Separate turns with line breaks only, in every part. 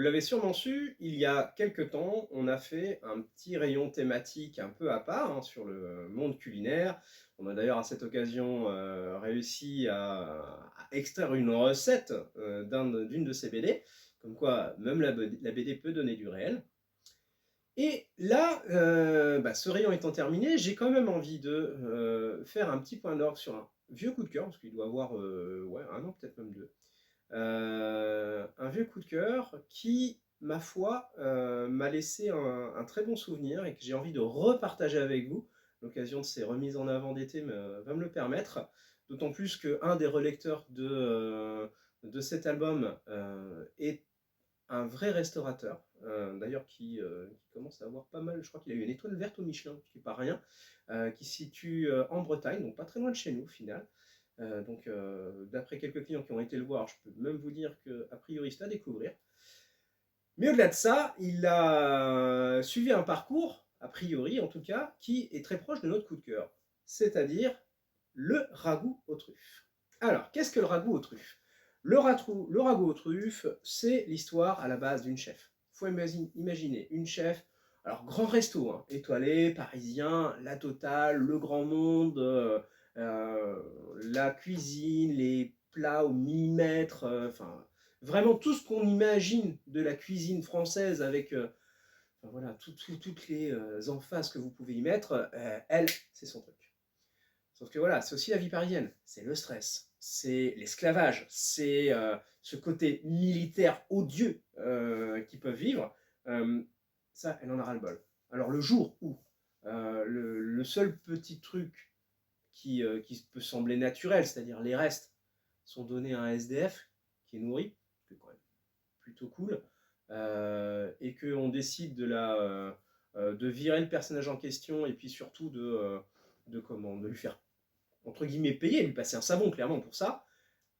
l'avez sûrement su, il y a quelque temps, on a fait un petit rayon thématique un peu à part hein, sur le monde culinaire. On a d'ailleurs à cette occasion réussi à extraire une recette d'une de ces BD, comme quoi même la BD peut donner du réel. Et là, ce rayon étant terminé, j'ai quand même envie de faire un petit point d'orgue sur un vieux coup de cœur, parce qu'il doit avoir ouais, un an, peut-être même deux. Un vieux coup de cœur qui, ma foi, m'a laissé un très bon souvenir et que j'ai envie de repartager avec vous. L'occasion de ces remises en avant d'été va me le permettre. D'autant plus qu'un des relecteurs de cet album est un vrai restaurateur, d'ailleurs qui commence à avoir pas mal, je crois qu'il a eu une étoile verte au Michelin, ce qui n'est pas rien, qui se situe en Bretagne, donc pas très loin de chez nous au final. D'après quelques clients qui ont été le voir, je peux même vous dire qu'a priori c'est à découvrir. Mais au-delà de ça, il a suivi un parcours, a priori en tout cas, qui est très proche de notre coup de cœur, c'est-à-dire le ragoût aux truffes. Alors, qu'est-ce que le ragoût aux truffes? Le ragoût aux truffes, c'est l'histoire à la base d'une chef. Il faut imaginer une chef, alors grand resto, hein, étoilé, parisien, la totale, le grand monde, la cuisine, les plats au millimètre, enfin vraiment tout ce qu'on imagine de la cuisine française avec enfin, voilà, toutes les emphases que vous pouvez y mettre, elle, c'est son truc. Sauf que voilà, c'est aussi la vie parisienne, c'est le stress, c'est l'esclavage, c'est ce côté militaire odieux qu'ils peuvent vivre. Euh, Ça, elle en a ras-le-bol. Alors le jour où le seul petit truc qui peut sembler naturel, c'est-à-dire les restes, sont donnés à un SDF qui est nourri, c'est quand même plutôt cool, et qu'on décide de virer le personnage en question et puis surtout de lui faire entre guillemets payer, lui passer un savon clairement pour ça,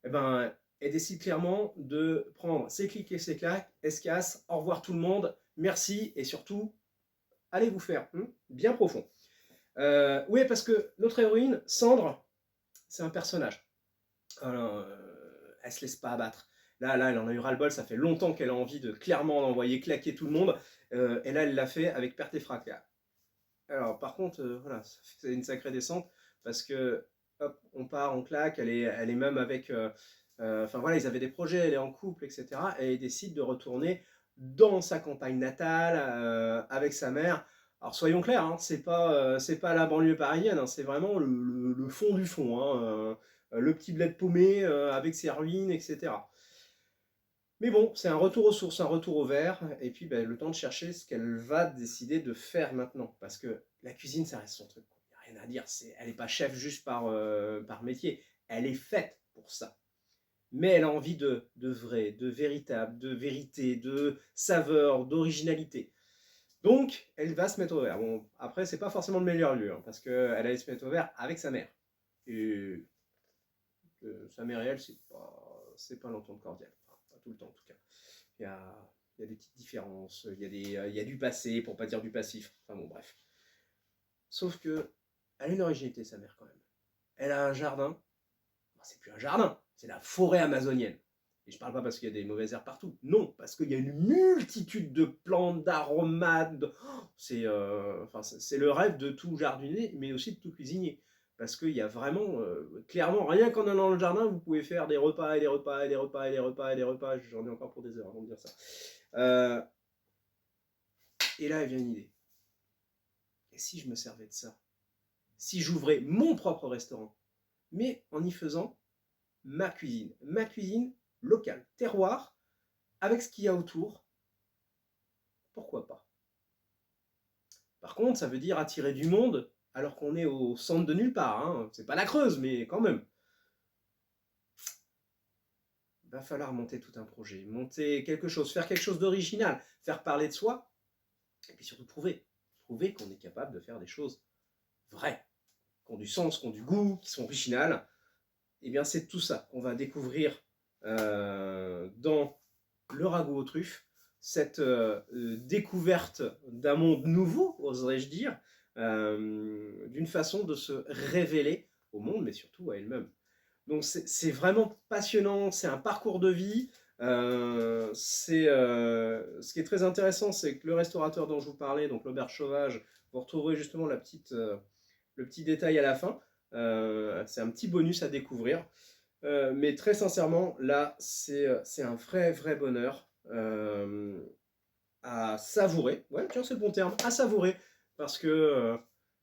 eh ben, elle décide clairement de prendre ses clics et ses claques, elle se casse, au revoir tout le monde, merci et surtout, allez vous faire, bien profond. Oui, parce que notre héroïne, Sandre, c'est un personnage. Alors, elle se laisse pas abattre. Là, elle en a eu ras-le-bol, ça fait longtemps qu'elle a envie de clairement envoyer claquer tout le monde, et là, elle l'a fait avec perte et fracas. Alors, par contre, voilà, c'est une sacrée descente parce que hop, on part, on claque. Elle est même avec. Enfin voilà, ils avaient des projets, elle est en couple, etc. Et elle décide de retourner dans sa campagne natale avec sa mère. Alors soyons clairs, hein, c'est pas la banlieue parisienne, hein, c'est vraiment le fond du fond, hein, le petit bled paumé avec ses ruines, etc. Mais bon, c'est un retour aux sources, un retour au vert, et puis ben, le temps de chercher ce qu'elle va décider de faire maintenant. Parce que la cuisine, ça reste son truc. Il n'y a rien à dire. Elle n'est pas chef juste par métier. Elle est faite pour ça. Mais elle a envie de vrai, de véritable, de vérité, de saveur, d'originalité. Donc, elle va se mettre au vert. Bon, après, c'est pas forcément le meilleur lieu, hein, parce qu'elle allait se mettre au vert avec sa mère. Et sa mère et elle, c'est pas l'entente cordiale. Enfin, pas tout le temps, en tout cas. Il y a, il y a des petites différences, il y a du passé, pour pas dire du passif. Enfin bon, bref. Sauf que, elle a une originalité, sa mère, quand même. Elle a un jardin. Bon, c'est plus un jardin, c'est la forêt amazonienne. Et je parle pas parce qu'il y a des mauvaises herbes partout. Non, parce qu'il y a une multitude de plantes, d'aromates. C'est le rêve de tout jardinier, mais aussi de tout cuisinier. Parce qu'il y a vraiment, clairement, rien qu'en allant dans le jardin, vous pouvez faire des repas et des repas et des repas et des repas et des repas. J'en ai encore pour des heures avant de dire ça. Euh, et là, elle vient une idée. Et si je me servais de ça? Si j'ouvrais mon propre restaurant, mais en y faisant ma cuisine locale, terroir, avec ce qu'il y a autour, pourquoi pas? Par contre, ça veut dire attirer du monde alors qu'on est au centre de nulle part. Hein. C'est pas la Creuse, mais quand même. Il va falloir monter tout un projet, monter quelque chose, faire quelque chose d'original, faire parler de soi, et puis surtout prouver. Prouver qu'on est capable de faire des choses vraies, qui ont du sens, qui ont du goût, qui sont originales. Eh bien, c'est tout ça qu'on va découvrir dans le ragoût aux truffes, cette découverte d'un monde nouveau, oserais-je dire, d'une façon de se révéler au monde, mais surtout à elle-même. Donc c'est vraiment passionnant, c'est un parcours de vie, Ce qui est très intéressant, c'est que le restaurateur dont je vous parlais, donc l'auberge sauvage, vous retrouverez justement le petit détail à la fin. C'est un petit bonus à découvrir. Mais très sincèrement, là, c'est un vrai, vrai bonheur à savourer. Ouais, tiens, c'est le bon terme, à savourer. Parce que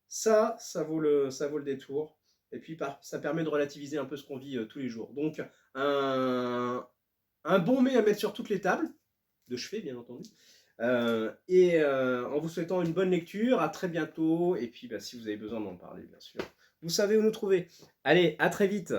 ça vaut le détour. Et puis, ça permet de relativiser un peu ce qu'on vit tous les jours. Donc, un bon mets à mettre sur toutes les tables, de chevet, bien entendu. En vous souhaitant une bonne lecture, à très bientôt. Et puis, bah, si vous avez besoin d'en parler, bien sûr, vous savez où nous trouver. Allez, à très vite.